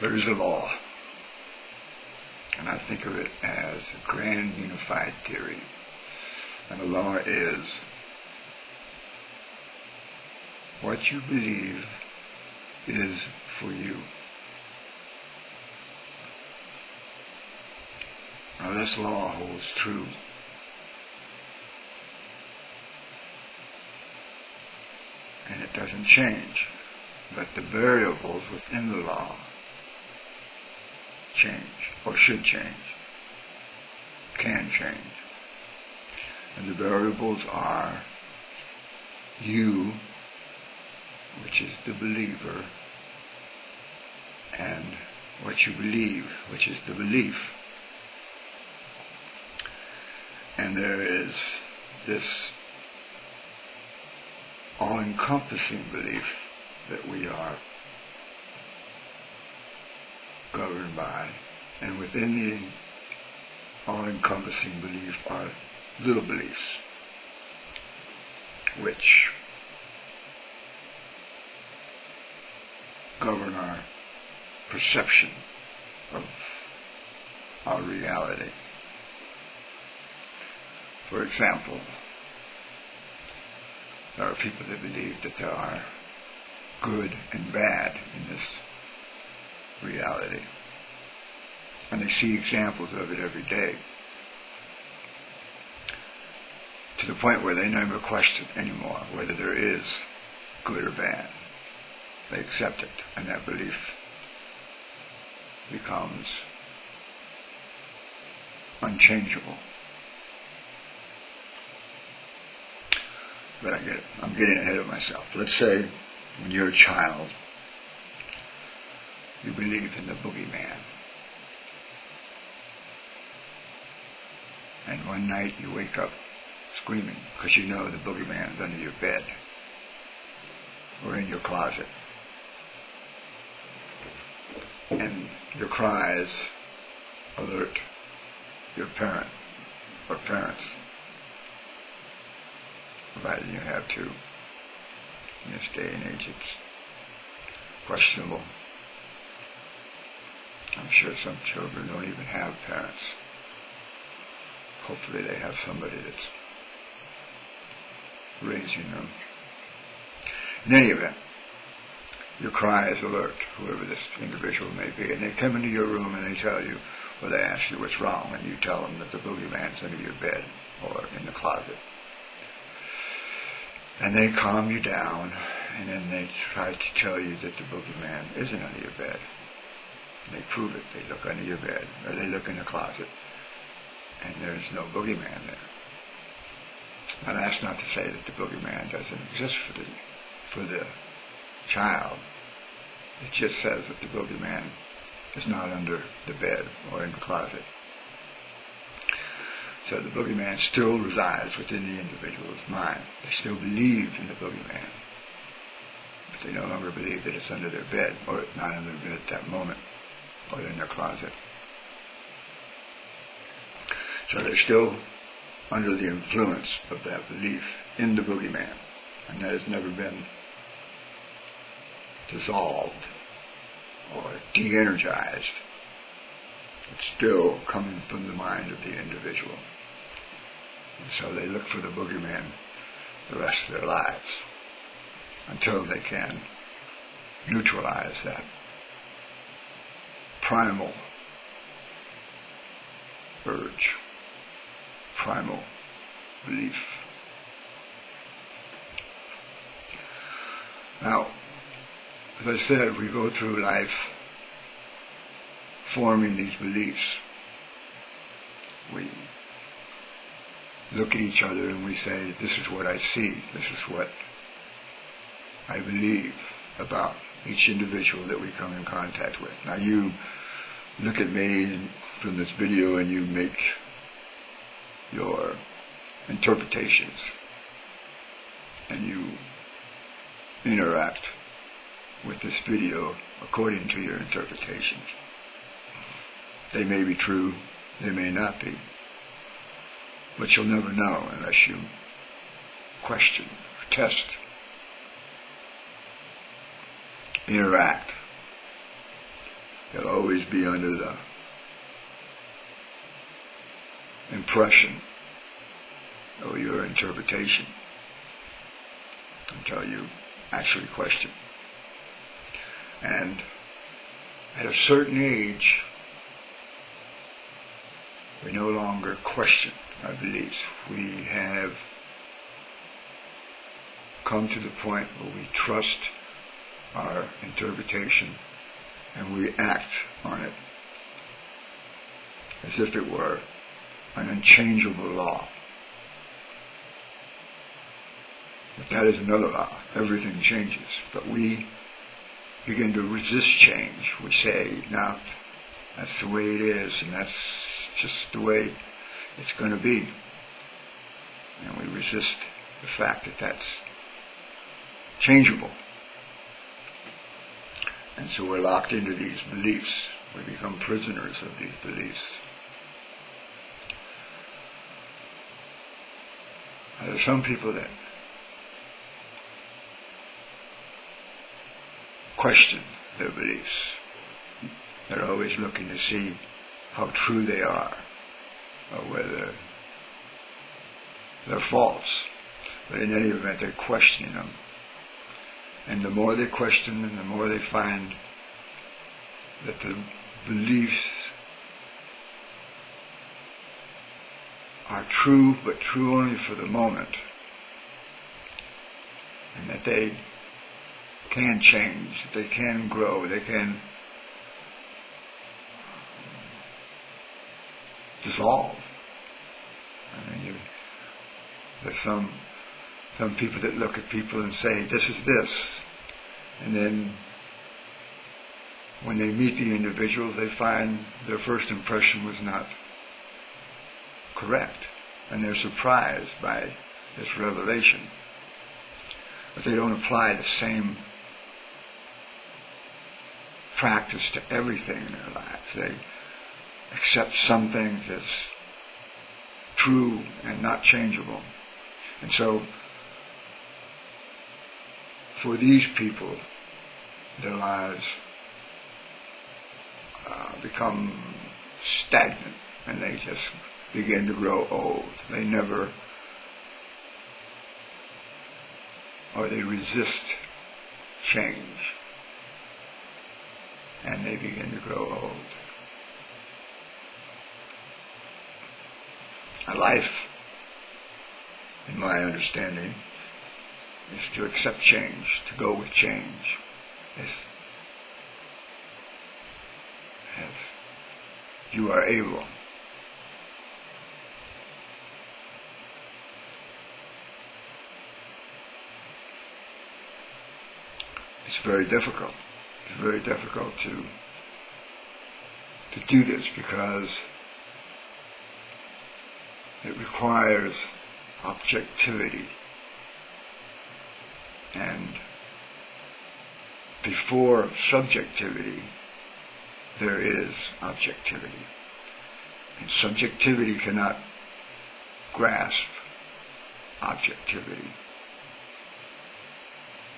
There is a law, and I think of it as a grand unified theory. And the law is, what you believe is for you. Now this law holds true. And it doesn't change, but the variables within the law change, or should change, can change. And the variables are you, which is the believer, and what you believe, which is the belief. And there is this all-encompassing belief that we are governed by, and within the all-encompassing belief are little beliefs, which govern our perception of our reality. For example, there are people that believe that there are good and bad in this reality. And they see examples of it every day, to the point where they never question anymore whether there is good or bad. They accept it, and that belief becomes unchangeable. But I'm getting ahead of myself. Let's say when you're a child, you believe in the boogeyman. And one night you wake up screaming because you know the boogeyman's under your bed or in your closet. And your cries alert your parent or parents, provided you have to. In this day and age, it's questionable. I'm sure some children don't even have parents. Hopefully they have somebody that's raising them. In any event, your cries alert whoever this individual may be, and they come into your room and they tell you, or they ask you what's wrong, and you tell them that the boogeyman's under your bed or in the closet. And they calm you down, and then they try to tell you that the boogeyman isn't under your bed. And they prove it. They look under your bed, or they look in the closet, and there's no boogeyman there. Now that's not to say that the boogeyman doesn't exist for the child. It just says that the boogeyman is not under the bed or in the closet. So the boogeyman still resides within the individual's mind. They still believe in the boogeyman, but they no longer believe that it's under their bed, or not under their bed at that moment, or in their closet. So they're still under the influence of that belief in the boogeyman, and that has never been dissolved or de-energized. It's still coming from the mind of the individual. And so they look for the boogeyman the rest of their lives until they can neutralize that primal urge, primal belief. Now, as I said, we go through life forming these beliefs. We look at each other and we say, this is what I see, this is what I believe about each individual that we come in contact with. Now you look at me from this video and you make your interpretations and you interact with this video according to your interpretations. They may be true, they may not be, but you'll never know unless you question, test, interact They'll always be under the impression or your interpretation until you actually question. And at a certain age, we no longer question our beliefs. We have come to the point where we trust our interpretation and we act on it as if it were an unchangeable law. But that is another law. Everything changes. But we begin to resist change. We say, no, that's the way it is, and that's just the way it's going to be. And we resist the fact that that's changeable. And so we're locked into these beliefs. We become prisoners of these beliefs. There are some people that question their beliefs. They're always looking to see how true they are, or whether they're false. But in any event, they're questioning them. And the more they question them, the more they find that the beliefs are true, but true only for the moment. And that they can change, they can grow, they can dissolve. I mean, there's some people that look at people and say, this is this. And then when they meet the individuals, they find their first impression was not correct. And they're surprised by this revelation. But they don't apply the same practice to everything in their lives. They accept some things as true and not changeable. And so, for these people, their lives become stagnant and they just begin to grow old. They never, or they resist change and they begin to grow old. A life, in my understanding, is to accept change, to go with change, as you are able. It's very difficult. It's very difficult to do this because it requires objectivity. And before subjectivity, there is objectivity. And subjectivity cannot grasp objectivity,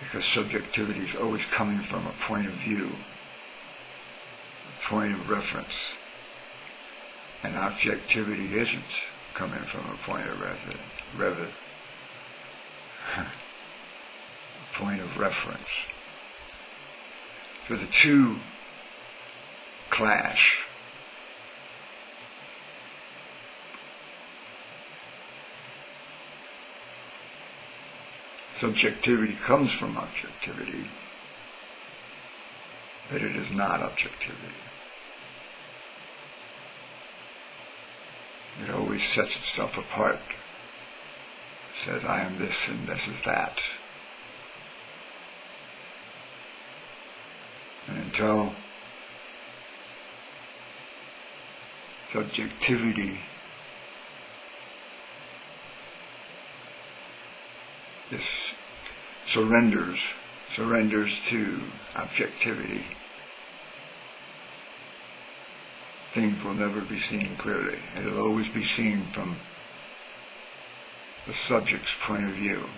because subjectivity is always coming from a point of view, a point of reference. And objectivity isn't coming from a point of point of reference. So the two clash. Subjectivity comes from objectivity, but it is not objectivity. It always sets itself apart. It says, I am this and this is that. And until subjectivity surrenders to objectivity, things will never be seen clearly. It'll always be seen from the subject's point of view.